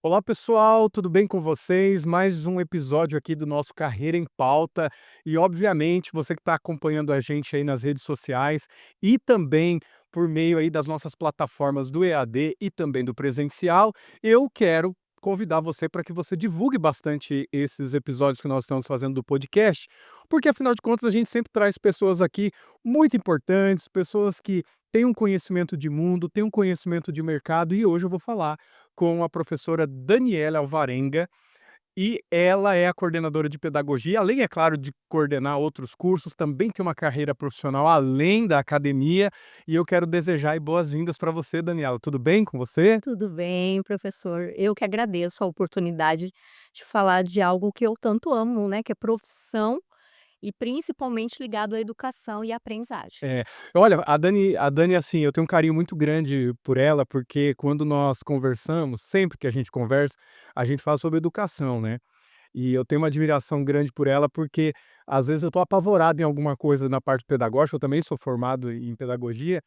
Olá pessoal, tudo bem com vocês? Mais um episódio aqui do nosso Carreira em Pauta e obviamente você que está acompanhando a gente aí nas redes sociais e também por meio aí das nossas plataformas do EAD e também do presencial, eu quero convidar você para que você divulgue bastante esses episódios que nós estamos fazendo do podcast, porque afinal de contas a gente sempre traz pessoas aqui muito importantes, pessoas que têm um conhecimento de mundo, têm um conhecimento de mercado e hoje eu vou falar com a professora Daniela Alvarenga, e ela é a coordenadora de pedagogia, além, é claro, de coordenar outros cursos, também tem uma carreira profissional além da academia, e eu quero desejar aí boas-vindas para você, Daniela. Tudo bem com você? Tudo bem, professor. Eu que agradeço a oportunidade de falar de algo que eu tanto amo, né, que é profissão e principalmente ligado à educação e aprendizagem. É, olha, a Dani, assim, eu tenho um carinho muito grande por ela, porque quando nós conversamos, sempre que a gente conversa, a gente fala sobre educação, né? E eu tenho uma admiração grande por ela, porque às vezes eu estou apavorado em alguma coisa na parte pedagógica, eu também sou formado em pedagogia,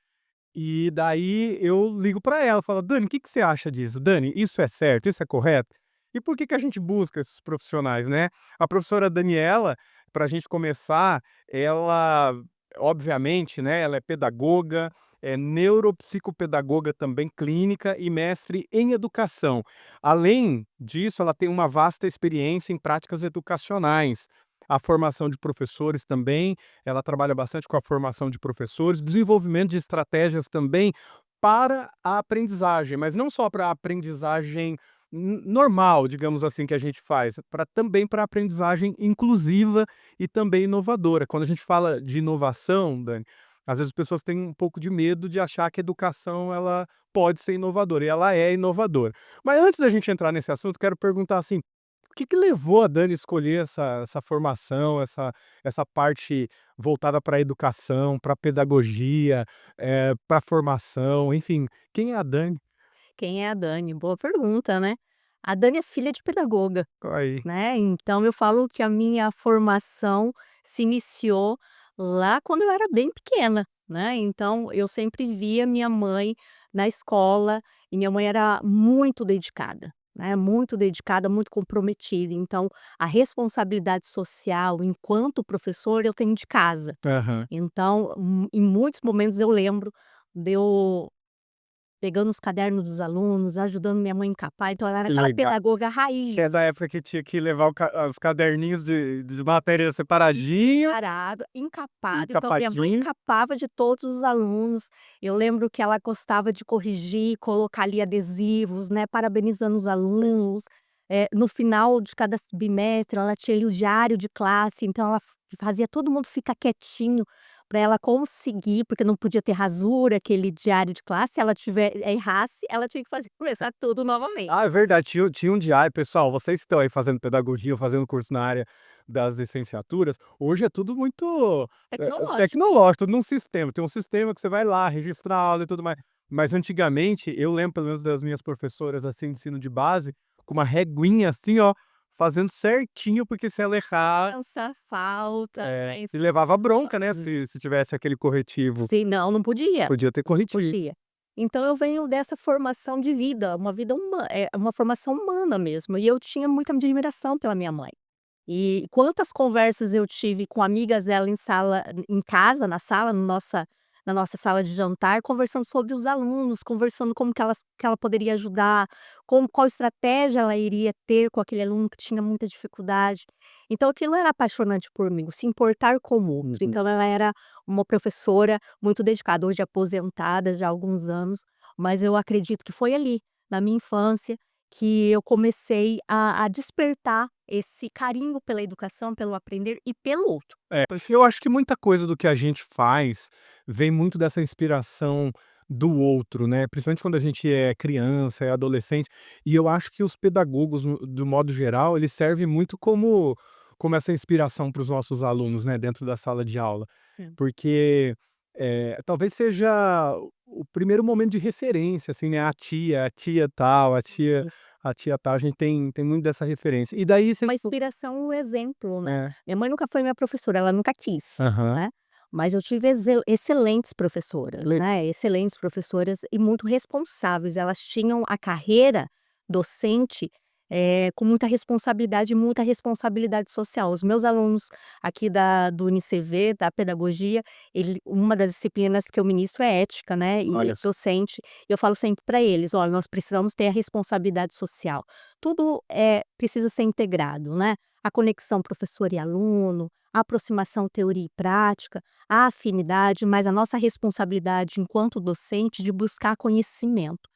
e daí eu ligo para ela, falo: "Dani, o que que você acha disso? Dani, isso é certo? Isso é correto?". E por que que a gente busca esses profissionais, né? A professora Daniela, para a gente começar, ela obviamente, né, ela é pedagoga, é neuropsicopedagoga também clínica e mestre em educação. Além disso, ela tem uma vasta experiência em práticas educacionais. A formação de professores também, ela trabalha bastante com a formação de professores, desenvolvimento de estratégias também para a aprendizagem, mas não só para a aprendizagem normal, digamos assim, que a gente faz, para também para a aprendizagem inclusiva e também inovadora. Quando a gente fala de inovação, Dani, às vezes as pessoas têm um pouco de medo de achar que a educação ela pode ser inovadora, e ela é inovadora. Mas antes da gente entrar nesse assunto, quero perguntar assim, o que que levou a Dani a escolher essa formação, essa parte voltada para a educação, pra pedagogia, pra formação, enfim, quem é a Dani? Quem é a Dani? Boa pergunta, né? A Dani é filha de pedagoga, Aí. né? Então eu falo que a minha formação se iniciou lá quando eu era bem pequena, né? Então eu sempre via minha mãe na escola e minha mãe era muito dedicada. Né, muito dedicada, muito comprometida. Então, a responsabilidade social enquanto professor eu tenho de casa. Aham. Então, em muitos momentos eu lembro de eu pegando os cadernos dos alunos, ajudando minha mãe a encapar, então ela era Que aquela legal. pedagoga Que é raiz. da época que tinha que levar os caderninhos de matéria separadinho, Parado, encapado, então minha mãe encapadinho. encapava de todos os alunos. Eu lembro que ela gostava de corrigir, colocar ali adesivos, né, parabenizando os alunos. No final de cada bimestre, ela tinha ali o diário de classe, então ela fazia todo mundo ficar quietinho para ela conseguir, porque não podia ter rasura, aquele diário de classe, se ela errasse, ela tinha que fazer começar tudo novamente. Ah, é verdade, tinha um diário. Pessoal, vocês que estão aí fazendo pedagogia ou fazendo curso na área das licenciaturas, hoje é tudo muito, Tecnológico. tecnológico, tudo num sistema. Tem um sistema que você vai lá, registrar a aula e tudo mais. Mas antigamente, eu lembro pelo menos das minhas professoras, assim, de ensino de base, com uma reguinha assim, ó, fazendo certinho, porque se ela errar, Criança, falta, né, e levava bronca, né, se tivesse aquele corretivo. sim, não, não podia, Podia ter não corretivo. podia. Então eu venho dessa formação de vida, uma vida uma formação humana mesmo, e eu tinha muita admiração pela minha mãe. E quantas conversas eu tive com amigas dela em casa, na sala, na nossa sala de jantar, conversando sobre os alunos, conversando como que ela poderia ajudar, qual estratégia ela iria ter com aquele aluno que tinha muita dificuldade. Então aquilo era apaixonante por mim, se importar com o outro. Uhum. Então ela era uma professora muito dedicada, hoje aposentada já há alguns anos, mas eu acredito que foi ali, na minha infância, que eu comecei a despertar esse carinho pela educação, pelo aprender e pelo outro. É, porque eu acho que muita coisa do que a gente faz vem muito dessa inspiração do outro, né, principalmente quando a gente é criança, é adolescente, e eu acho que os pedagogos, do modo geral, eles servem muito como essa inspiração para os nossos alunos, né, dentro da sala de aula. Sim. Porque, talvez seja o primeiro momento de referência, assim, né, a tia tal, a tia tal, a gente tem muito dessa referência. E daí você Uma inspiração, um exemplo, né. é. Minha mãe nunca foi minha professora, ela nunca quis, Aham. né, mas eu tive excelentes professoras, Le né, excelentes professoras e muito responsáveis, elas tinham a carreira docente, com muita responsabilidade social. Os meus alunos aqui do UniCV, da pedagogia, uma das disciplinas que eu ministro é ética, né, e Olha só. docente, e eu falo sempre para eles: "Olha, nós precisamos ter a responsabilidade social". Tudo, precisa ser integrado, né, a conexão professor e aluno, a aproximação teoria e prática, a afinidade, mas a nossa responsabilidade enquanto docente de buscar conhecimento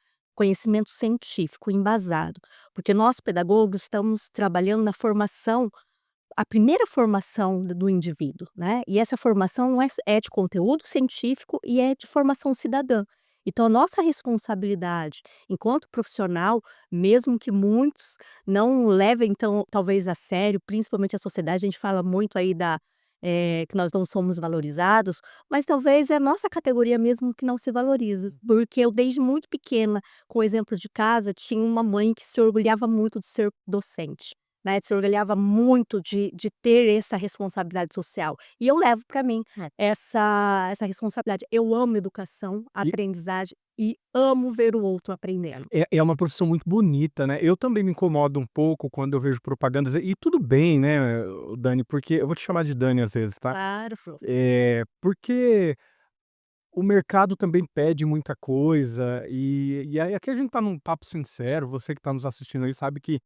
científico embasado, porque nós pedagogos estamos trabalhando na formação, a primeira formação do indivíduo, né, e essa formação não é de conteúdo científico e é de formação cidadã. Então a nossa responsabilidade enquanto profissional, mesmo que muitos não levem tão talvez a sério, principalmente a sociedade, a gente fala muito aí que nós não somos valorizados, mas talvez é a nossa categoria mesmo que não se valoriza, porque eu desde muito pequena, com o exemplo de casa, tinha uma mãe que se orgulhava muito de ser docente. Né, se orgulhava muito de ter essa responsabilidade social. E eu levo para mim essa responsabilidade. Eu amo educação, E aprendizagem e amo ver o outro aprendendo. é uma profissão muito bonita, né. Eu também me incomodo um pouco quando eu vejo propagandas e tudo bem, né, Dani, porque eu vou te chamar de Dani às vezes, tá. Claro, Flo. Porque o mercado também pede muita coisa, e aí aqui a gente tá num papo sincero, você que tá nos assistindo aí sabe que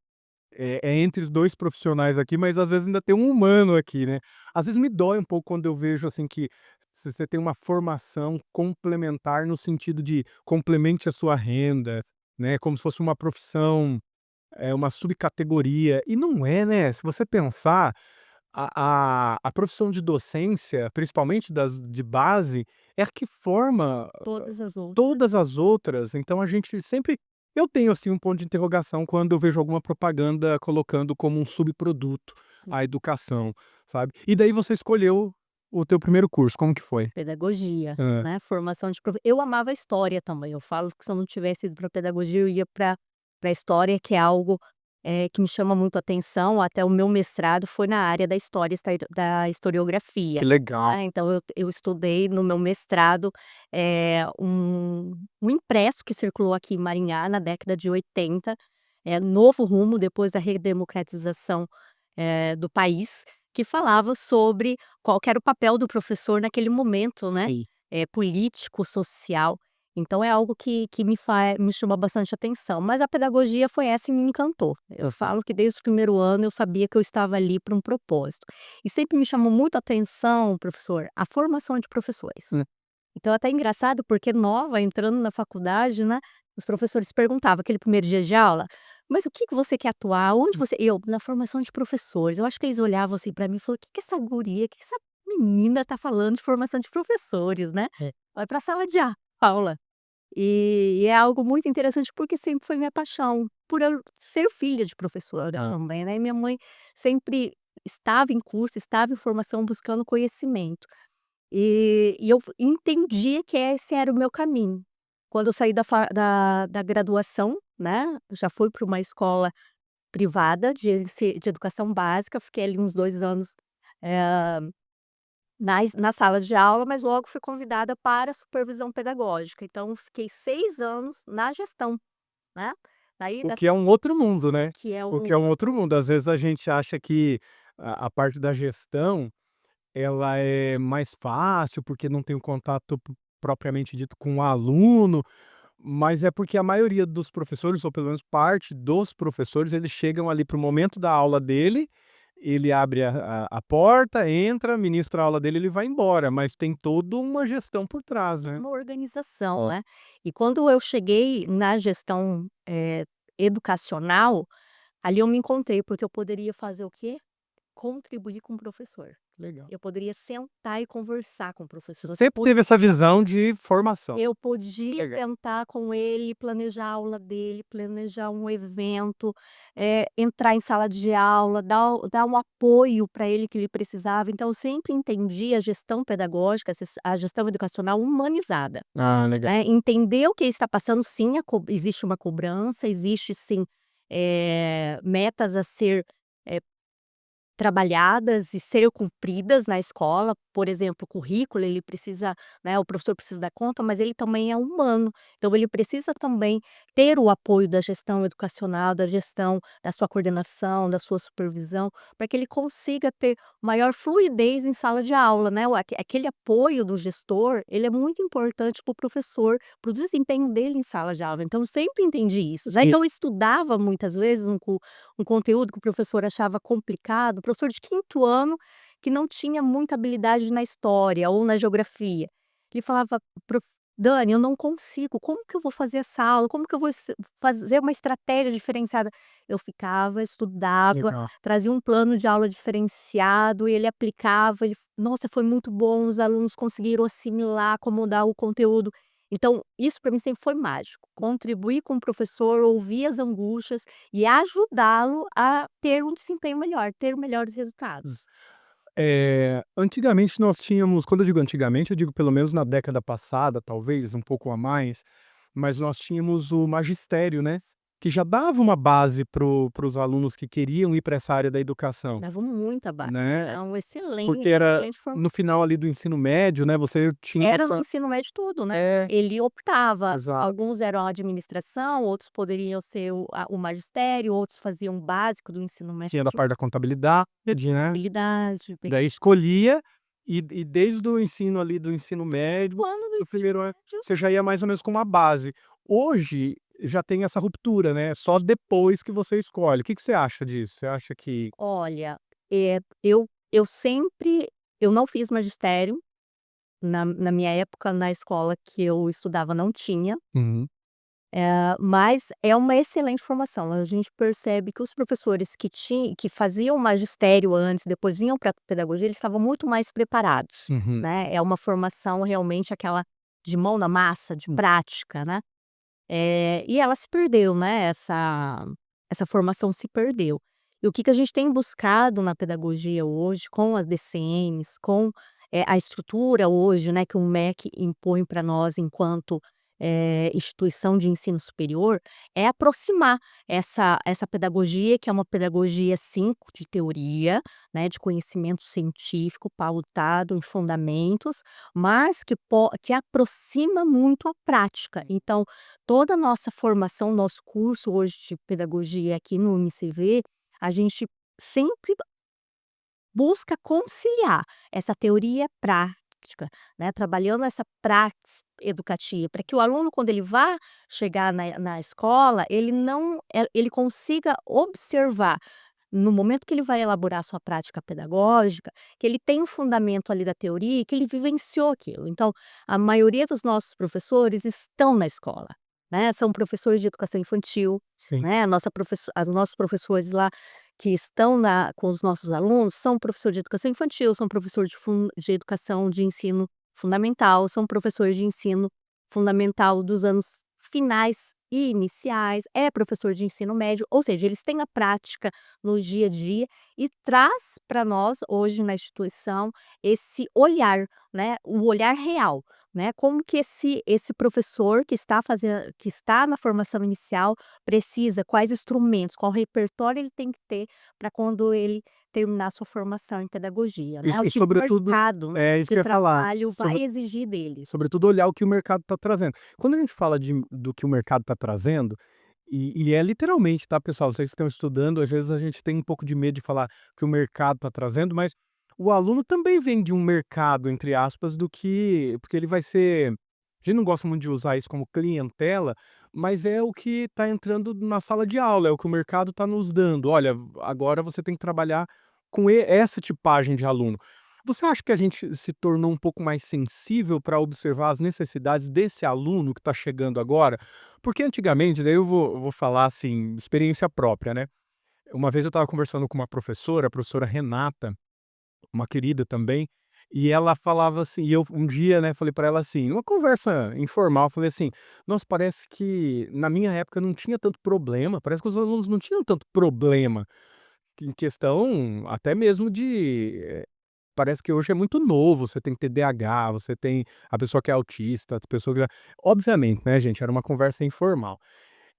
é entre os 2 profissionais aqui, mas às vezes ainda tem um humano aqui, né. Às vezes me dói um pouco quando eu vejo, assim, que você tem uma formação complementar no sentido de complemente a sua renda, né, como se fosse uma profissão, uma subcategoria, e não é, né. Se você pensar, a profissão de docência, principalmente das de base, é a que forma Todas as outras. todas as outras, então a gente sempre eu tenho, assim, um ponto de interrogação quando eu vejo alguma propaganda colocando como um subproduto Sim. a educação, sabe. E daí você escolheu o teu primeiro curso, como que foi? Pedagogia, Hã. né, formação de eu amava história também, eu falo que se eu não tivesse ido para pedagogia eu ia para história, que é algo, que me chama muito a atenção, até o meu mestrado foi na área da história, da historiografia, Que legal. né, então eu estudei no meu mestrado, um impresso que circulou aqui em Maringá na década de 80, Novo Rumo, depois da redemocratização, do país, que falava sobre qual que era o papel do professor naquele momento, né, Sim. político, social. Então é algo que me chama bastante atenção, mas a pedagogia foi essa e me encantou. Eu Aham. falo que desde o primeiro ano eu sabia que eu estava ali para um propósito. E sempre me chamou muito a atenção, professor, a formação de professores. Hum. Então é até engraçado, porque nova, entrando na faculdade, né, os professores perguntavam aquele primeiro dia de aula: "Mas o que que você quer atuar? Onde você", eu: "Na formação de professores". Eu acho que eles olhavam assim para mim e falaram: "Que essa guria, que essa menina tá falando de formação de professores, né? É. Vai pra sala de aula". E é algo muito interessante, porque sempre foi minha paixão, por eu ser filha de professora Hã. também, né, e minha mãe sempre estava em curso, estava em formação, buscando conhecimento. E eu entendi que esse era o meu caminho. Quando eu saí da graduação, né, já fui para uma escola privada de educação básica, fiquei ali uns 2 anos, eh, na sala de aula, mas logo fui convidada para a supervisão pedagógica, então fiquei 6 anos na gestão, né, daí O da que é um outro mundo, né. que é O um que é um outro mundo. Às vezes a gente acha que a parte da gestão ela é mais fácil, porque não tem o contato propriamente dito com o aluno, mas é porque a maioria dos professores, ou pelo menos parte dos professores, eles chegam ali para o momento da aula dele, ele abre a porta, entra, ministra a aula dele, ele vai embora, mas tem toda uma gestão por trás, né. uma organização, né. E quando eu cheguei na gestão, educacional, ali eu me encontrei, porque eu poderia fazer o quê? Contribuir com o professor. Legal. Eu poderia sentar e conversar com o professor. Sempre teve essa visão de formação. Eu podia Legal. sentar com ele, planejar a aula dele, planejar um evento, entrar em sala de aula, dar um apoio para ele que ele precisava. Então eu sempre entendi a gestão pedagógica, a gestão educacional humanizada, Ah, legal. né. Entender o que está passando, sim, existe uma cobrança, existe sim, metas a ser, eh trabalhadas e ser cumpridas na escola. Por exemplo, o currículo ele precisa, né, o professor precisa dar conta, mas ele também é humano, então ele precisa também ter o apoio da gestão educacional, da gestão da sua coordenação, da sua supervisão, para que ele consiga ter maior fluidez em sala de aula, né, aquele apoio do gestor, ele é muito importante para o professor, para o desempenho dele em sala de aula, então eu sempre entendi isso, né, Sim. então eu estudava muitas vezes um conteúdo que o professor achava complicado, professor de quinto ano, que não tinha muita habilidade na história ou na geografia. Ele falava: "Prof Dani, eu não consigo, como que eu vou fazer essa aula? Como que eu vou fazer uma estratégia diferenciada?". Eu ficava, estudava, Legal. trazia um plano de aula diferenciado e ele aplicava, nossa, foi muito bom, os alunos conseguiram assimilar, acomodar o conteúdo. Então, isso para mim sempre foi mágico, contribuir com o professor, ouvir as angústias e ajudá-lo a ter um desempenho melhor, ter melhores resultados. Antigamente nós tínhamos, quando eu digo antigamente, eu digo pelo menos na década passada, talvez, um pouco a mais, mas nós tínhamos o magistério, né, que já dava uma base para os alunos que queriam ir para essa área da educação, Dava muita base, né, era um porque excelente, era excelente no formação. final ali do ensino médio, né, você tinha Era no essa ensino médio todo, né. é, Ele optava, exato. alguns eram administração, outros poderiam ser o magistério, outros faziam o básico do ensino Tinha da médio, parte da contabilidade, né, habilidade, bem daí escolhia, e desde o ensino ali do ensino médio, o ano do do ensino primeiro ano, médio. você já ia mais ou menos com uma base. Hoje, já tem essa ruptura, né, só depois que você escolhe. O que que você acha disso? Você acha que Olha, eu sempre eu não fiz magistério, na minha época, na escola que eu estudava não tinha, uhum, mas é uma excelente formação. A gente percebe que os professores que faziam magistério antes, depois vinham pra pedagogia, eles estavam muito mais preparados, uhum. né. É uma formação realmente aquela de mão na massa, de prática, né. E ela se perdeu, né, essa formação se perdeu. E o que que a gente tem buscado na pedagogia hoje, com as DCNs, com, a estrutura hoje, né, que o MEC impõe para nós enquanto, instituição de ensino superior, é aproximar essa pedagogia, que é uma pedagogia sim de teoria, né, de conhecimento científico pautado em fundamentos, mas que aproxima muito a prática. Então, toda a nossa formação, nosso curso hoje de pedagogia aqui no UniCV, a gente sempre busca conciliar essa teoria prática, né, trabalhando essa praxis educativa, para que o aluno, quando ele vá chegar na escola, ele não ele consiga observar, no momento que ele vai elaborar a sua prática pedagógica, que ele tem um fundamento ali da teoria e que ele vivenciou aquilo. Então, a maioria dos nossos professores estão na escola, né, são professores de educação infantil, Sim. né, a nossa professo os nossos professores lá que estão com os nossos alunos são professor de educação infantil, são professor de educação de ensino fundamental, são professores de ensino fundamental dos anos finais e iniciais, é professor de ensino médio, ou seja, eles têm a prática no dia a dia e traz para nós, hoje na instituição, esse olhar, né, o olhar real, né, como que esse professor que está na formação inicial precisa, quais instrumentos, qual repertório ele tem que ter para quando ele terminar sua formação em pedagogia, né, o E que o sobretudo mercado, né, é isso de que eu ia falar, trabalho vai exigir deles. sobretudo olhar o que o mercado está trazendo. Quando a gente fala do que o mercado está trazendo, e é literalmente, tá, pessoal, vocês que estão estudando, às vezes a gente tem um pouco de medo de falar que o mercado está trazendo, mas o aluno também vem de um mercado, entre aspas, do que porque ele vai ser a gente não gosta muito de usar isso como clientela, mas é o que está entrando na sala de aula, é o que o mercado está nos dando. "Olha, agora você tem que trabalhar com essa tipagem de aluno". Você acha que a gente se tornou um pouco mais sensível para observar as necessidades desse aluno que está chegando agora? Porque antigamente, daí eu vou falar assim, experiência própria, né. Uma vez eu estava conversando com uma professora, a professora Renata, uma querida também, e ela falava assim e eu um dia, né, falei para ela assim, numa conversa informal, falei assim: "Nossa, parece que na minha época não tinha tanto problema, parece que os alunos não tinham tanto problema, em questão até mesmo de parece que hoje é muito novo, você tem que ter TDAH, você tem a pessoa que é autista, a pessoa que obviamente, né, gente, era uma conversa informal.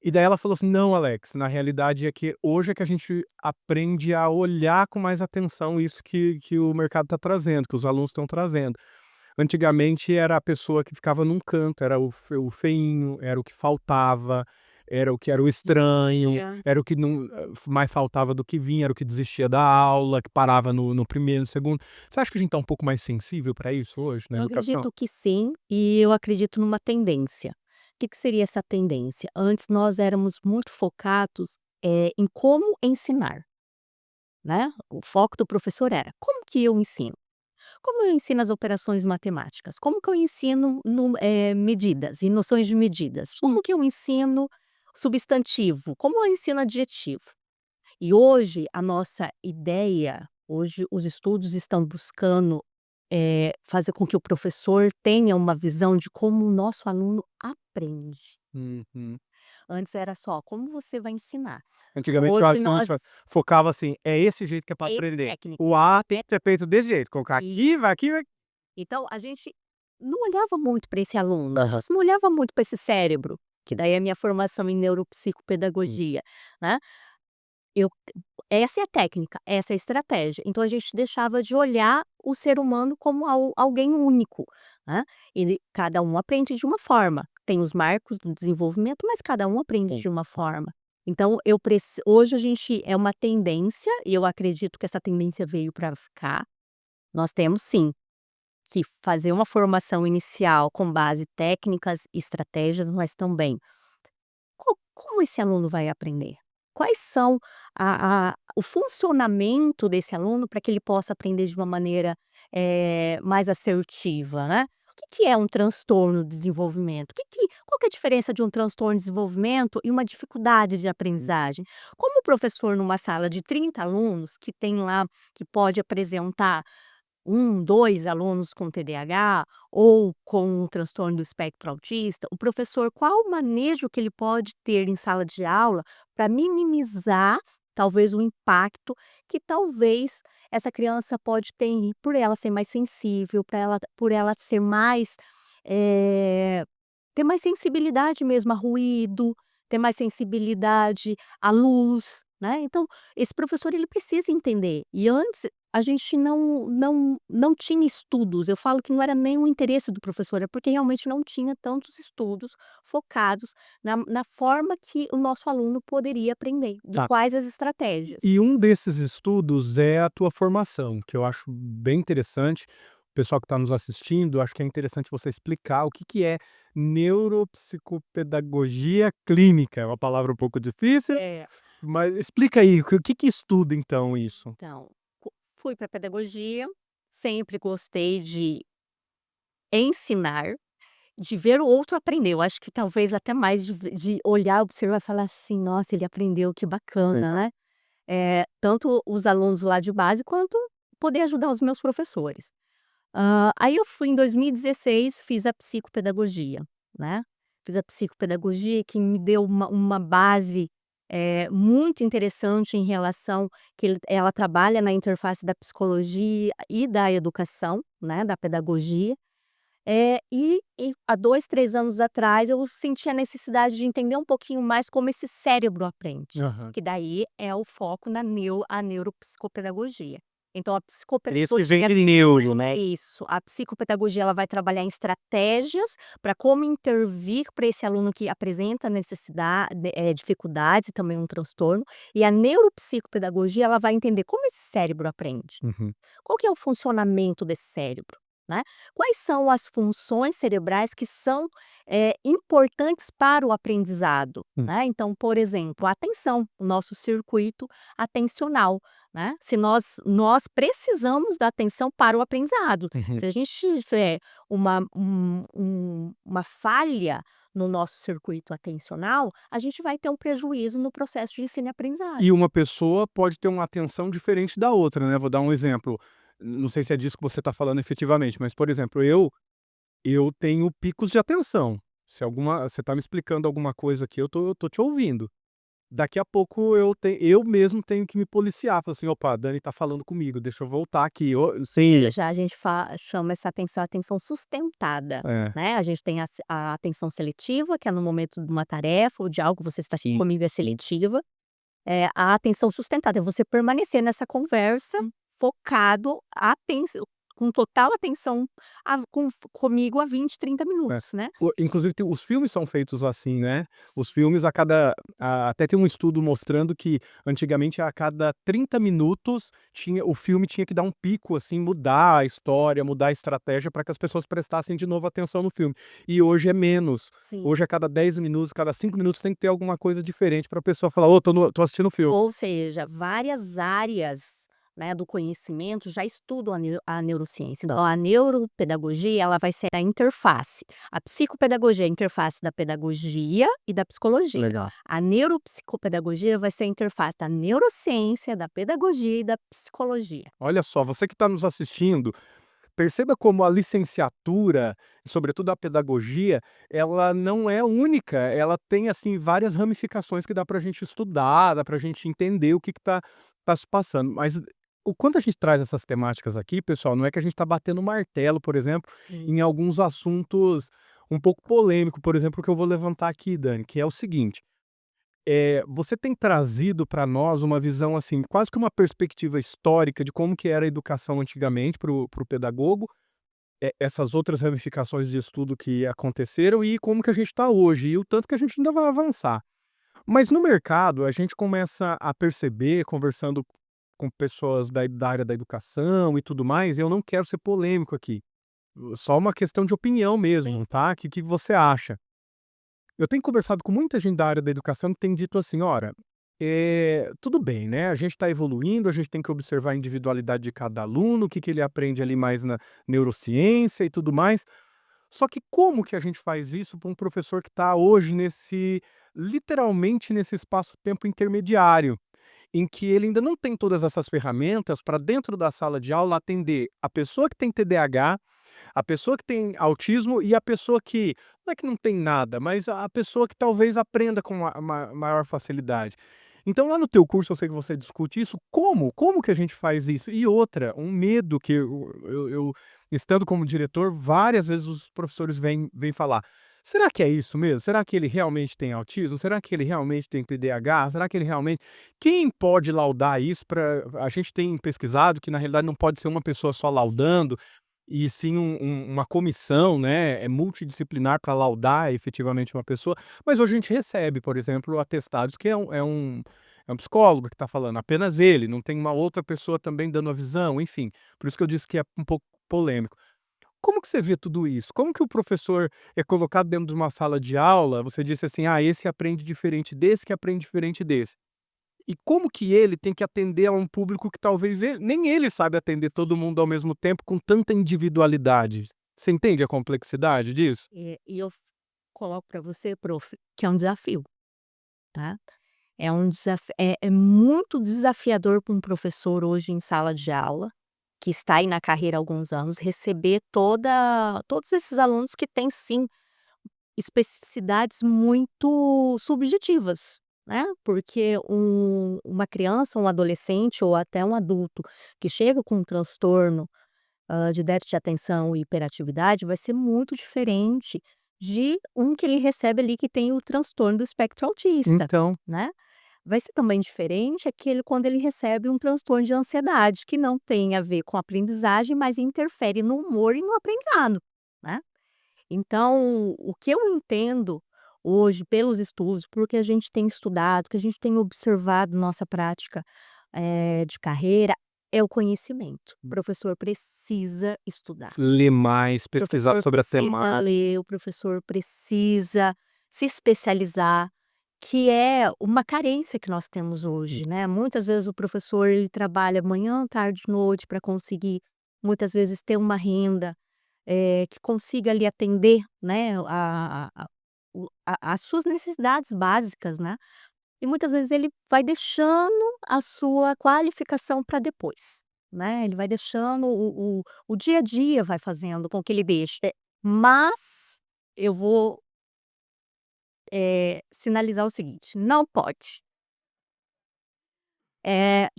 E daí ela falou assim: "Não, Alex, na realidade é que hoje é que a gente aprende a olhar com mais atenção isso que o mercado está trazendo, que os alunos estão trazendo. Antigamente era a pessoa que ficava num canto, era o feinho, era o que faltava, era o que era o estranho, É. era o que não mais faltava do que vinha, era o que desistia da aula, que parava no primeiro, no segundo". Você acha que a gente está um pouco mais sensível para isso hoje na Eu educação? acredito que sim, e eu acredito numa tendência. O que seria essa tendência? Antes nós éramos muito focados, em como ensinar, né. O foco do professor era: "Como que eu ensino? Como eu ensino as operações matemáticas? Como que eu ensino medidas e noções de medidas? Como que eu ensino substantivo? Como eu ensino adjetivo?". E hoje a nossa ideia, hoje os estudos estão buscando, fazer com que o professor tenha uma visão de como o nosso aluno aprende. Uhum. Antes era só como você vai ensinar. Antigamente eu Hoje acho que a nós gente focava assim: "É esse jeito que é para é aprender. técnica. O A tem que ser feito desse jeito, colocar E aqui, vai aqui, vai". então a gente não olhava muito para esse aluno, Aham. não olhava muito para esse cérebro, que daí é a minha formação em Hum. neuropsicopedagogia, né. Eu Essa é a técnica, essa é a estratégia. Então a gente deixava de olhar o ser humano como alguém único, né. Cada um aprende de uma forma, tem os marcos do desenvolvimento, mas cada um aprende Sim. de uma forma. Então hoje a gente é uma tendência, e eu acredito que essa tendência veio para ficar. Nós temos sim que fazer uma formação inicial com base técnicas e estratégias, mas também como esse aluno vai aprender? Quais são o funcionamento desse aluno para que ele possa aprender de uma maneira, mais assertiva, né? O que é um transtorno de desenvolvimento? Qual que é a diferença de um transtorno de desenvolvimento e uma dificuldade de aprendizagem? Como o professor numa sala de 30 alunos, que tem lá que pode apresentar 2 alunos com TDAH ou com um transtorno do espectro autista, o professor, qual o manejo que ele pode ter em sala de aula para minimizar, talvez, o impacto que talvez essa criança pode ter por ela ser mais sensível, por ela ser mais, eh, ter mais sensibilidade mesmo a ruído, ter mais sensibilidade à luz, né. Então, esse professor ele precisa entender. E antes a gente não tinha estudos, eu falo que não era nem o interesse do professor, é porque realmente não tinha tantos estudos focados na forma que o nosso aluno poderia aprender, de Tá. quais as estratégias. E um desses estudos é a tua formação, que eu acho bem interessante. O pessoal que está nos assistindo, acho que é interessante você explicar o que é neuropsicopedagogia clínica. É uma palavra um pouco difícil, É. mas explica aí, o que estuda então isso? Então, fui para pedagogia, sempre gostei de ensinar, de ver o outro aprender. Eu acho que talvez até mais de olhar, observar e falar assim: "Nossa, ele aprendeu, que bacana", Legal. né. Tanto os alunos lá de base, quanto poder ajudar os meus professores. Aí eu fui em 2016, fiz a psicopedagogia, né. Fiz a psicopedagogia que me deu uma base, muito interessante em relação que ela trabalha na interface da psicologia e da educação, né, da pedagogia. E há 2, 3 anos atrás eu senti a necessidade de entender um pouquinho mais como esse cérebro aprende, Aham. que daí é o foco na neuropsicopedagogia. Então a É isso que vem psicopedagogia de neuro, né? isso, a psicopedagogia ela vai trabalhar em estratégias para como intervir para esse aluno que apresenta dificuldades e também um transtorno, e a neuropsicopedagogia ela vai entender como esse cérebro aprende. Uhum. Qual que é o funcionamento desse cérebro, né? Quais são as funções cerebrais que são, importantes para o aprendizado, Hum. né? Então, por exemplo, a atenção, o nosso circuito atencional, né? Se nós precisamos da atenção para o aprendizado. Uhum. Se a gente tiver uma falha no nosso circuito atencional, a gente vai ter um prejuízo no processo de ensino e E aprendizagem. uma pessoa pode ter uma atenção diferente da outra, né? Vou dar um exemplo. Não sei se é disso que você está falando efetivamente, mas, por exemplo, eu tenho picos de atenção. Se você está me explicando alguma coisa aqui, eu tô te ouvindo. daqui a pouco eu mesmo tenho que me policiar, falar assim: "Opa, a Dani tá falando comigo, deixa eu voltar aqui". Sim. Já a gente chama essa atenção atenção sustentada, É. né, a gente tem a atenção seletiva, que é no momento de uma tarefa ou de algo que você está Sim. comigo é seletiva. A atenção sustentada é você permanecer nessa conversa focado, com total atenção comigo a 20, 30 É. minutos, né. Inclusive os filmes são feitos assim, né. Os filmes até tem um estudo mostrando que antigamente a cada 30 minutos o filme tinha que dar um pico, assim, mudar a história, mudar a estratégia para que as pessoas prestassem de novo atenção no filme. E hoje é menos. Sim. Hoje a cada 10 minutos, cada 5 minutos tem que ter alguma coisa diferente para a pessoa falar: "Ô, tô assistindo o filme". Ou seja, várias áreas, né, do conhecimento já estudam a neurociência. Então, a neuropedagogia, ela vai ser a interface. A psicopedagogia é a interface da pedagogia e da psicologia. Legal. A neuropsicopedagogia vai ser a interface da neurociência, da pedagogia e da psicologia. Olha só, você que está nos assistindo, perceba como a licenciatura, sobretudo a pedagogia, ela não é única, ela tem, assim, várias ramificações que dá para a gente estudar, dá para a gente entender o que tá se passando. Mas quando a gente traz essas temáticas aqui, pessoal, não é que a gente está batendo martelo, por exemplo, Sim. em alguns assuntos um pouco polêmico, por exemplo, o que eu vou levantar aqui, Dani, que é o seguinte: você tem trazido para nós uma visão, assim, quase que uma perspectiva histórica de como que era a educação antigamente para o pedagogo, essas outras ramificações de estudo que aconteceram e como que a gente está hoje, e o tanto que a gente ainda vai avançar. Mas no mercado, a gente começa a perceber, conversando com pessoas da área da educação e tudo mais, eu não quero ser polêmico aqui, só uma questão de opinião Sim. mesmo, tá? O que que você acha? Eu tenho conversado com muita gente da área da educação que tem dito assim: "Ora, tudo bem, né, a gente está evoluindo, a gente tem que observar a individualidade de cada aluno, o que que ele aprende ali mais na neurociência e tudo mais. Só que como que a gente faz isso para um professor que está hoje literalmente nesse espaço-tempo intermediário, em que ele ainda não tem todas essas ferramentas para dentro da sala de aula atender a pessoa que tem TDAH, a pessoa que tem autismo e a pessoa que não é que não tem nada, mas a pessoa que talvez aprenda com maior facilidade. Então lá no teu curso eu sei que você discute isso, como que a gente faz isso? E outra, um medo que eu estando como diretor, várias vezes os professores vêm falar: "Será que é isso mesmo? Será que ele realmente tem autismo? Será que ele realmente tem TDAH? Será que ele realmente". Quem pode laudar isso? A gente tem pesquisado que na realidade não pode ser uma pessoa só laudando, e sim uma comissão, né, multidisciplinar para laudar efetivamente uma pessoa, mas hoje a gente recebe, por exemplo, atestados que é um psicólogo que está falando, apenas ele, não tem uma outra pessoa também dando a visão, enfim, por isso que eu disse que é um pouco polêmico. Como que você vê tudo isso? Como que o professor é colocado dentro de uma sala de aula, você disse assim: "Ah, esse aprende diferente desse, que aprende diferente desse". E como que ele tem que atender a um público que talvez nem ele sabe atender todo mundo ao mesmo tempo com tanta individualidade. Você entende a complexidade disso? E eu coloco para você, prof, que é um desafio, tá. É muito desafiador para um professor hoje em sala de aula, que está aí na carreira há alguns anos, receber todos esses alunos que têm sim especificidades muito subjetivas, né, porque uma criança, um adolescente ou até um adulto que chega com um transtorno, de déficit de atenção e hiperatividade vai ser muito diferente de um que ele recebe ali que tem o transtorno do espectro autista, Então, né. Vai ser também diferente aquele quando ele recebe um transtorno de ansiedade, que não tem a ver com aprendizagem, mas interfere no humor e no aprendizado, né. Então, o que eu entendo hoje pelos estudos, porque a gente tem estudado, que a gente tem observado nossa prática, de carreira, é o conhecimento. O professor precisa estudar. ler mais, O pesquisar professor sobre a precisa temática. ler, o professor precisa se especializar, que é uma carência que nós temos hoje, né. Muitas vezes o professor ele trabalha manhã, tarde, noite para conseguir, muitas vezes, ter uma renda, que consiga ali atender, né, as suas necessidades básicas, né. E muitas vezes ele vai deixando a sua qualificação para depois, né, ele vai deixando o dia a dia vai fazendo com que ele deixe. Mas eu vou, sinalizar o seguinte: não pode.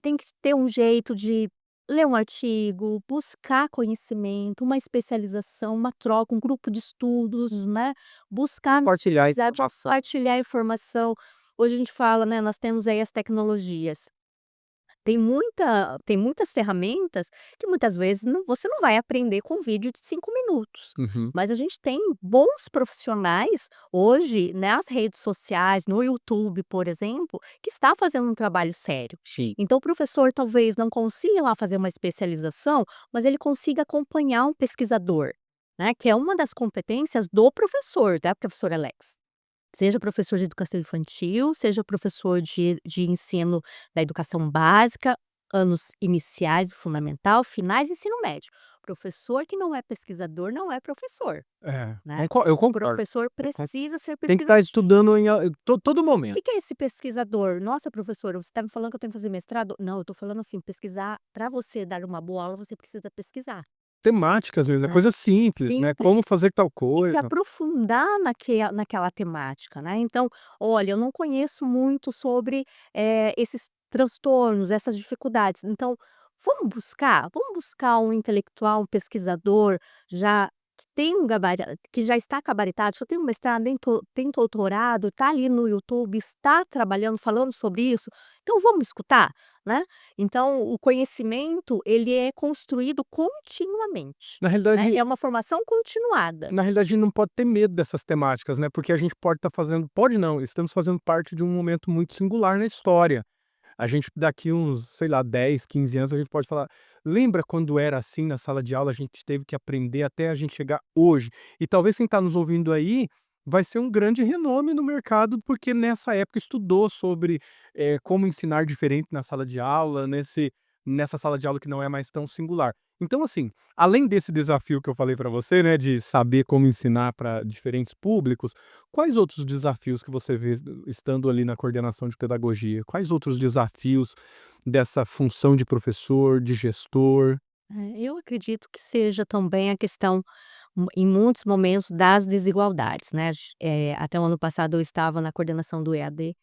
tem que ter um jeito de ler um artigo, buscar conhecimento, uma especialização, uma troca, um grupo de estudos, né, buscar Compartilhar pesquisar, informação. partilhar informação. Hoje a gente fala, né, nós temos aí as tecnologias. Tem muitas ferramentas que muitas vezes você não vai aprender com um vídeo de 5 minutos, Uhum. mas a gente tem bons profissionais hoje nas redes sociais, no YouTube, por exemplo, que está fazendo um trabalho sério. Sim. Então o professor talvez não consiga ir lá fazer uma especialização, mas ele consiga acompanhar um pesquisador, né, que é uma das competências do professor, da professora Alex. Seja professor de educação infantil, seja professor de ensino da educação básica, anos iniciais do fundamental, finais e ensino médio. Professor que não é pesquisador não é professor, É, né. eu O concordo. professor Eu con precisa ser Tem que pesquisador. estar estudando em todo O momento. que é esse pesquisador? "Nossa, professora, você está me falando que eu tenho que fazer mestrado?" Não, eu estou falando assim, pesquisar para você dar uma boa aula, você precisa pesquisar, Temáticas mesmo, é né. coisa simples, né, Simples. como fazer tal E se coisa. aprofundar naquela temática, né. Então, olha, eu não conheço muito sobre, esses transtornos, essas dificuldades, então vamos buscar um intelectual, um pesquisador já que tem um gabari que já está gabaritado, já tem um mestrado, tem doutorado, está ali no YouTube, está trabalhando, falando sobre isso, então vamos escutar, né. Então o conhecimento, ele é construído continuamente, Na né, realidade é uma formação continuada. na realidade não pode ter medo dessas temáticas, né, porque a gente pode estar fazendo pode não, estamos fazendo parte de um momento muito singular na história. A gente daqui uns, sei lá, 10, 15 anos, a gente pode falar: "Lembra quando era assim na sala de aula, a gente teve que aprender até a gente chegar hoje?". E talvez quem está nos ouvindo aí, vai ser um grande renome no mercado, porque nessa época estudou sobre, como ensinar diferente na sala de aula, nessa sala de aula que não é mais tão singular. Então assim, além desse desafio que eu falei para você, né, de saber como ensinar para diferentes públicos, quais outros desafios que você vê estando ali na coordenação de pedagogia? Quais outros desafios dessa função de professor, de gestor? Eu acredito que seja também a questão, em muitos momentos, das desigualdades, né. Até o ano passado eu estava na coordenação do EAD,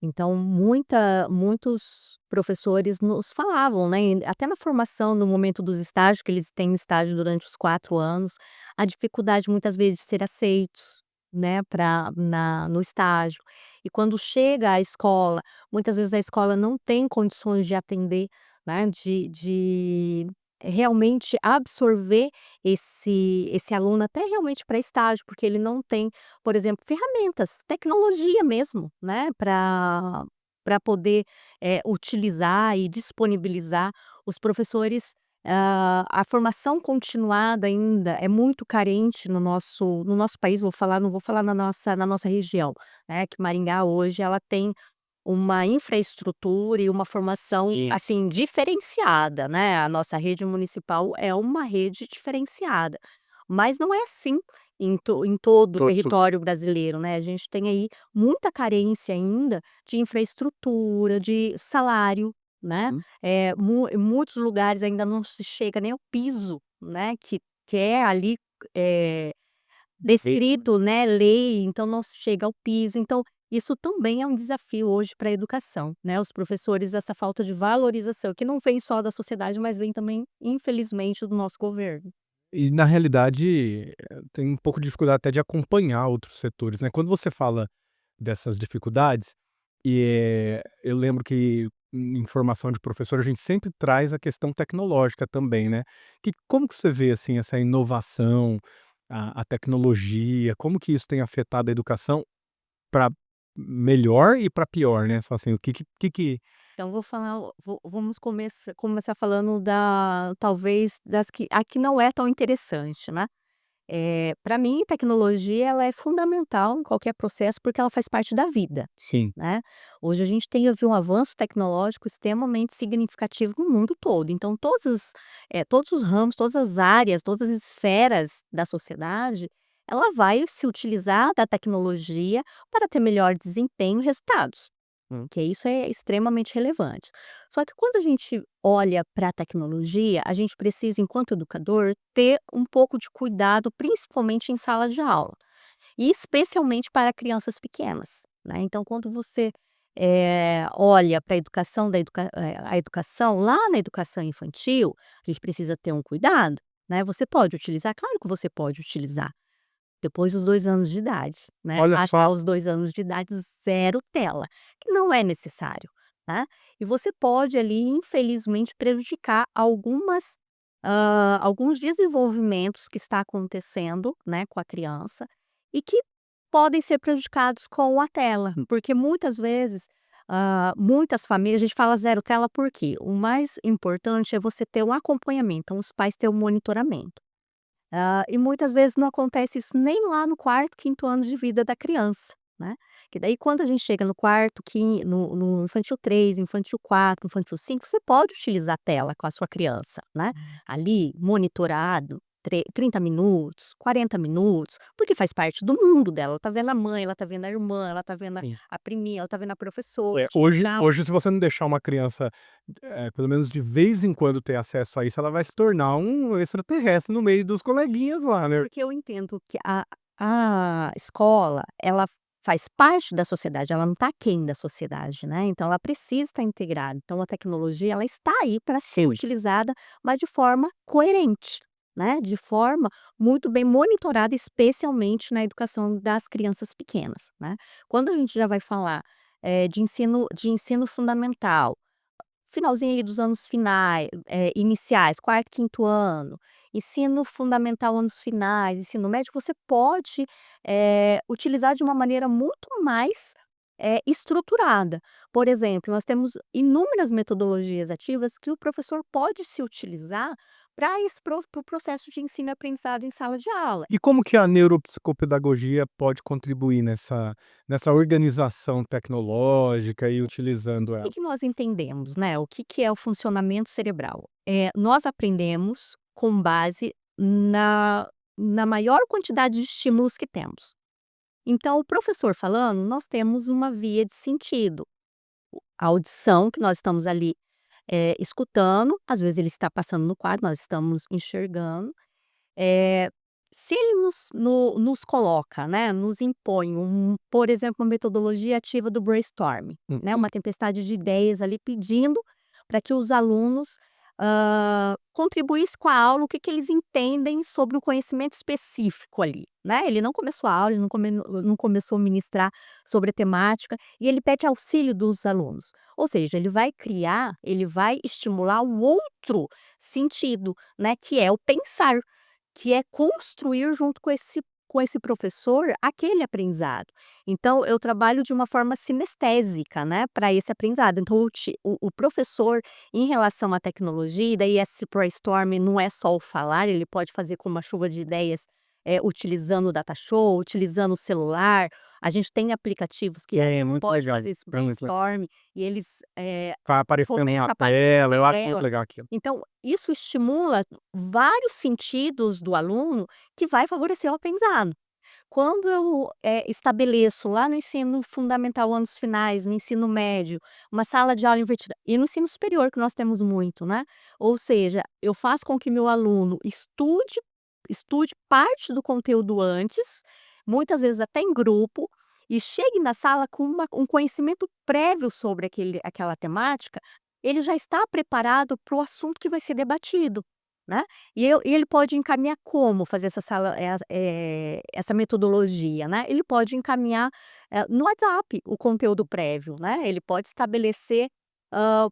então muitos professores nos falavam, né, até na formação, no momento dos estágios, que eles têm estágio durante os 4 anos, a dificuldade muitas vezes de ser aceitos, né, no estágio. E quando chega à escola, muitas vezes a escola não tem condições de atender, né, de realmente absorver esse aluno até realmente para estágio, porque ele não tem, por exemplo, ferramentas, tecnologia mesmo, né, para poder, utilizar e disponibilizar. Os professores, a formação continuada ainda é muito carente no nosso país, não vou falar na nossa região, né, que Maringá hoje ela tem uma infraestrutura e uma formação, E assim, diferenciada, né, a nossa rede municipal é uma rede diferenciada, mas não é assim em todo o todos território brasileiro, né, a gente tem aí muita carência ainda de infraestrutura, de salário, né, uhum. em muitos lugares ainda não se chega nem ao piso, né, que é ali, eh E descrito, né, lei, então não se chega ao piso, então isso também é um desafio hoje para a educação, né, os professores, essa falta de valorização, que não vem só da sociedade, mas vem também, infelizmente, do nosso governo. na realidade, tem um pouco de dificuldade até de acompanhar outros setores, né. Quando você fala dessas dificuldades, eu lembro que em formação de professor a gente sempre traz a questão tecnológica também, né. Como que você vê, assim, essa inovação, a tecnologia, como que isso tem afetado a educação para melhor e para pior, né, fala assim, o que Então vou falar vamos começar falando da talvez das que a que não é tão interessante, né. Pra mim tecnologia ela é fundamental em qualquer processo, porque ela faz parte da vida. sim. Né. Hoje a gente tem um avanço tecnológico extremamente significativo no mundo todo, então todos os ramos, todas as áreas, todas as esferas da sociedade, ela vai se utilizar da tecnologia para ter melhor desempenho e resultados, que isso é extremamente relevante. Só que quando a gente olha para a tecnologia, a gente precisa, enquanto educador, ter um pouco de cuidado, principalmente em sala de aula. E especialmente para crianças pequenas, né, então quando você, olha para a educação lá na educação infantil, a gente precisa ter um cuidado, né, você pode utilizar? Claro que você pode utilizar, depois dos 2 anos de idade, né, Olha até só, os 2 anos de idade, zero tela, que não é necessário, né. E você pode ali, infelizmente, prejudicar alguns desenvolvimentos que está acontecendo, né, com a criança, e que podem ser prejudicados com a tela, porque muitas vezes, muitas famílias a gente fala zero tela, por quê? O mais importante é você ter um acompanhamento, então os pais ter um monitoramento. E muitas vezes não acontece isso nem lá no quarto, quinto ano de vida da criança, né. Que daí quando a gente chega no quarto quin no infantil 3, infantil 4, infantil 5, você pode utilizar a tela com a sua criança, né. Ali monitorado, 30 minutos, 40 minutos, porque faz parte do mundo dela, ela tá vendo a mãe, ela tá vendo a irmã, ela tá vendo a sim. a priminha, ela tá vendo a professora, já Hoje se você não deixar uma criança, pelo menos de vez em quando ter acesso a isso, ela vai se tornar um extraterrestre no meio dos coleguinhas lá, né. porque eu entendo que a escola, ela faz parte da sociedade, ela não está aquém da sociedade, né, então ela precisa estar integrada. Então a tecnologia, ela está aí para ser utilizada, mas de forma coerente, né, de forma muito bem monitorada, especialmente na educação das crianças pequenas, né. Quando a gente já vai falar, de ensino fundamental, finalzinho ali dos anos iniciais, quarto, quinto ano, ensino fundamental, anos finais, ensino médio, você pode, utilizar de uma maneira muito mais, estruturada. Por exemplo, nós temos inúmeras metodologias ativas que o professor pode se utilizar para esse para o processo de ensino e aprendizado em sala de aula. E como que a neuropsicopedagogia pode contribuir nessa organização tecnológica e utilizando O que ela? que nós entendemos, né, o que que é o funcionamento cerebral? Nós aprendemos com base na maior quantidade de estímulos que temos. Então, o professor falando, nós temos uma via de sentido. A audição, que nós estamos ali, escutando, às vezes ele está passando no quadro, nós estamos enxergando. Eh, Se ele nos coloca, né, nos impõe por exemplo, uma metodologia ativa do brainstorming, né, Uhum. uma tempestade de ideias ali pedindo para que os alunos, contribuíssem com a aula, o que que eles entendem sobre o conhecimento específico ali, né. Ele não começou a aula, ele não começou a ministrar sobre a temática, e ele pede auxílio dos alunos. Ou seja, ele vai estimular um outro sentido, né, que é o pensar. Que é construir junto com esse professor aquele aprendizado. Então eu trabalho de uma forma sinestésica, né, para esse aprendizado. Então o professor, em relação à tecnologia, e daí esse brainstorming não é só o falar, ele pode fazer com uma chuva de ideias, utilizando o data show, utilizando o celular. A gente tem aplicativos que É, muito pode legal. fazer esse É muito legal. brainstorming e eles, Vai aparecendo fomentam na a tela, eu acho muito tela. legal aquilo. Então, isso estimula vários sentidos do aluno que vai favorecer o aprendizado. Quando eu, estabeleço lá no ensino fundamental, anos finais, no ensino médio, uma sala de aula invertida e no ensino superior que nós temos muito, né. Ou seja, eu faço com que meu aluno estude parte do conteúdo antes, muitas vezes até em grupo, e chegue na sala com um conhecimento prévio sobre aquela temática, ele já está preparado para o assunto que vai ser debatido, né. E ele pode encaminhar como fazer essa metodologia, né. Ele pode encaminhar, no WhatsApp o conteúdo prévio, né. Ele pode estabelecer,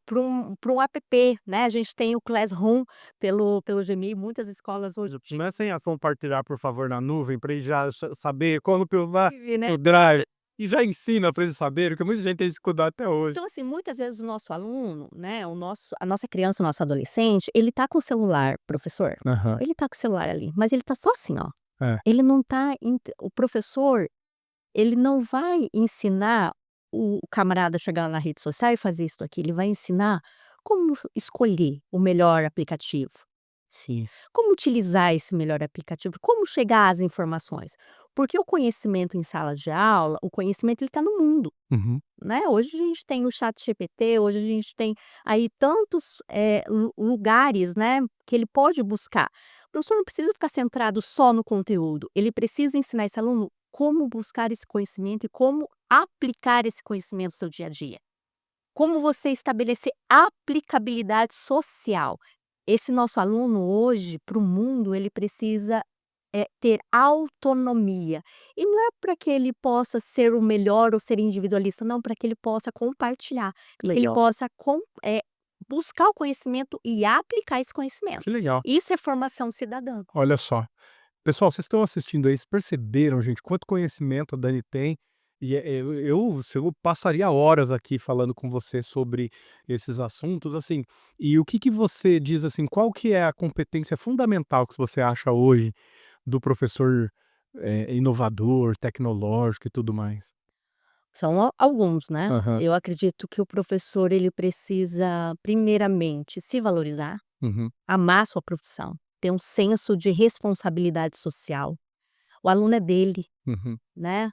para um app, né. A gente tem o Classroom pelo Gmail, muitas escolas hoje Comecem a compartilhar, por favor, na nuvem para eles já saber como que lá utilizam, né. no Drive, e já ensina para eles saberem, porque muita gente tem dificuldade até hoje. Então, assim, muitas vezes o nosso aluno, né, a nossa criança, o nosso adolescente, ele tá com o celular, professor, Aham, ele tá com o celular ali, mas ele tá só assim, ó, é. ele não tá o professor, ele não vai ensinar o camarada a chegar na rede social e fazer isso aqui, ele vai ensinar como escolher o melhor aplicativo. Sim. Como utilizar esse melhor aplicativo? Como chegar às informações? Porque o conhecimento em sala de aula, o conhecimento ele está no mundo, Uhum. né? Hoje a gente tem o chat GPT, hoje a gente tem aí tantos lugares, né, que ele pode buscar. O professor não precisa ficar centrado só no conteúdo, ele precisa ensinar esse aluno como buscar esse conhecimento e como aplicar esse conhecimento no seu dia a dia. Como você estabelecer aplicabilidade social. Esse nosso aluno hoje, para o mundo, ele precisa, ter autonomia. E não é para que ele possa ser o melhor ou ser individualista, não, para que ele possa compartilhar, para que ele Legal. possa buscar o conhecimento e aplicar esse conhecimento. Que legal. Isso é formação cidadã. Olha só. Pessoal, vocês estão assistindo aí, vocês perceberam, gente, quanto conhecimento a Dani tem? E eu passaria horas aqui falando com você sobre esses assuntos, assim. E o que que você diz, assim, qual que é a competência fundamental que você acha hoje do professor, inovador, tecnológico e tudo mais? São alguns, né. Aham. Eu acredito que o professor ele precisa primeiramente se valorizar, Uhum. amar sua profissão, ter um senso de responsabilidade social. O aluno é dele, Uhum. né.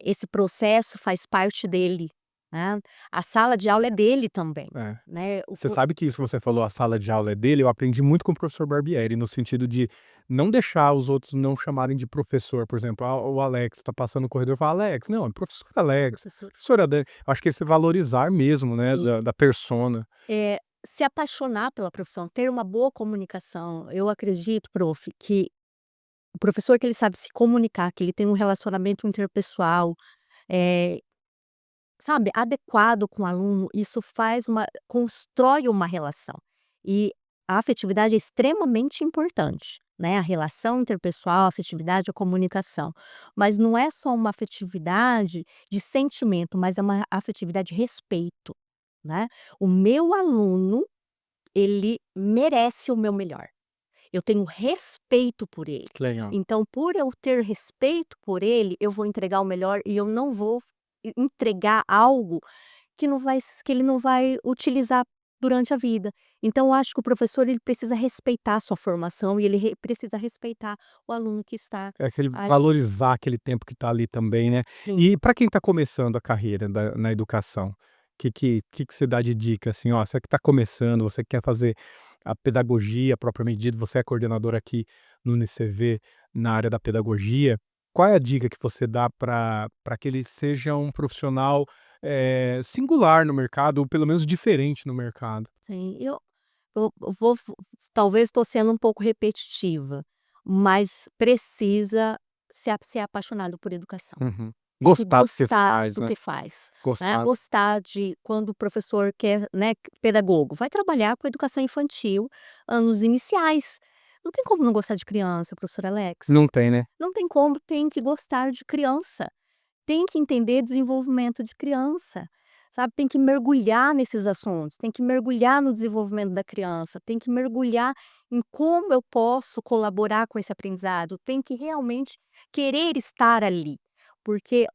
Esse processo faz parte dele, né. A sala de aula é dele também, É. né. O Você co sabe que isso que você falou, a sala de aula é dele, eu aprendi muito com o professor Barbieri, no sentido de não deixar os outros não chamarem de professor, por exemplo, o Alex está passando no corredor, fala: "Alex", não, é professor Alex, professor professora Dani. Acho que esse valorizar mesmo, né, e, da persona. se apaixonar pela profissão, ter uma boa comunicação. Eu acredito, prof, que o professor que ele sabe se comunicar, que ele tem um relacionamento interpessoal, eh, sabe, adequado com o aluno, isso constrói uma relação. E a afetividade é extremamente importante, né, a relação interpessoal, a afetividade, a comunicação. Mas não é só uma afetividade de sentimento, mas é uma afetividade de respeito, né. O meu aluno, ele merece o meu melhor. Eu tenho respeito por ele. Que legal. Então, por eu ter respeito por ele, eu vou entregar o melhor e eu não vou entregar algo que ele não vai utilizar durante a vida. Então, eu acho que o professor ele precisa respeitar a sua formação e ele precisa respeitar o aluno que está É aquele ali. valorizar aquele tempo que está ali também, né. Sim. E para quem está começando a carreira na educação, que você dá de dica, assim: "Ó, você que está começando, você que quer fazer a pedagogia propriamente dita", você é coordenadora aqui no UniCV, na área da pedagogia, qual é a dica que você dá para que ele seja um profissional, singular no mercado ou pelo menos diferente no mercado? Sim, eu vou talvez estou sendo um pouco repetitiva, mas precisa ser apaixonado por educação. Uhum. Tem que Gostar do que gostar faz, do né. que faz, né, Gostar. gostar de quando o professor quer, né, pedagogo, vai trabalhar com educação infantil, anos iniciais. Não tem como não gostar de criança, professor Alex. Não tem, né. Não tem como, tem que gostar de criança. Tem que entender desenvolvimento de criança, sabe, tem que mergulhar nesses assuntos, tem que mergulhar no desenvolvimento da criança, tem que mergulhar em como eu posso colaborar com esse aprendizado, tem que realmente querer estar ali, porque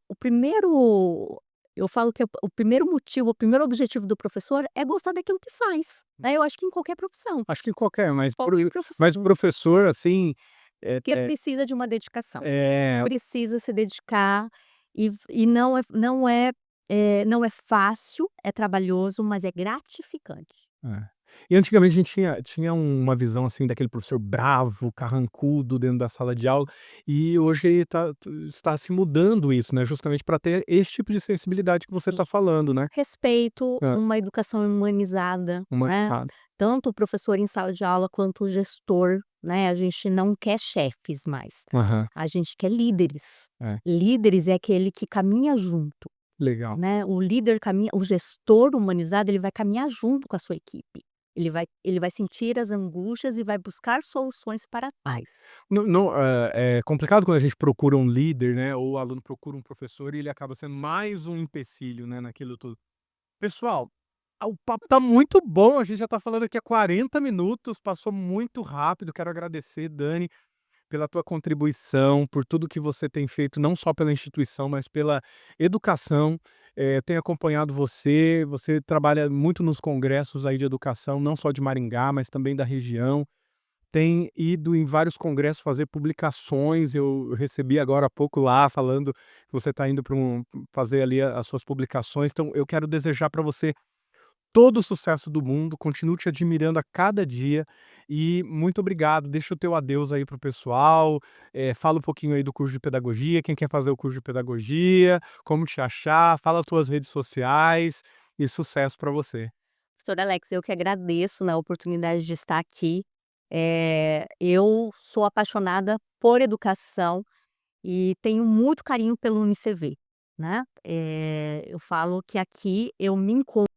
eu falo que o primeiro motivo, o primeiro objetivo do professor é gostar daquilo que faz, né, eu acho que em qualquer profissão, Acho que qualquer, qualquer mas o profissão, professor, assim, é que é precisa de uma dedicação. é Precisa se dedicar e não é fácil, é trabalhoso, mas é gratificante. é. E antigamente a gente tinha uma visão, assim, daquele professor bravo, carrancudo dentro da sala de aula, e hoje está se mudando isso, né, justamente para ter esse tipo de sensibilidade que você Sim. está falando, né. Respeito, Hã, uma educação humanizada, né, humanizado. tanto o professor em sala de aula quanto o gestor, né, a gente não quer chefes mais, Aham, a gente quer líderes. é, Líderes é aquele que caminha junto, legal. né, o gestor humanizado, ele vai caminhar junto com a sua equipe. Ele vai sentir as angústias e vai buscar soluções para tais. Não, é complicado quando a gente procura um líder, né, ou o aluno procura um professor e ele acaba sendo mais um empecilho, né, naquilo tudo. Pessoal, o papo tá muito bom, a gente já tá falando aqui há 40 minutos, passou muito rápido. Quero agradecer, Dani, pela tua contribuição, por tudo que você tem feito, não só pela instituição, mas pela educação. Tenho acompanhado você trabalha muito nos congressos aí de educação, não só de Maringá, mas também da região. Tem ido em vários congressos fazer publicações, eu recebi agora há pouco lá falando que você está indo para fazer ali as suas publicações, então eu quero desejar para você todo o sucesso do mundo, continuo te admirando a cada dia e muito obrigado. Deixa o teu adeus aí para o pessoal, fala um pouquinho aí do curso de pedagogia, quem quer fazer o curso de pedagogia, como te achar, fala as tuas redes sociais e sucesso para você. Professor Alex, eu que agradeço, né, a oportunidade de estar aqui. Eu sou apaixonada por educação e tenho muito carinho pelo UniCV, né. Eu falo que aqui eu me encontro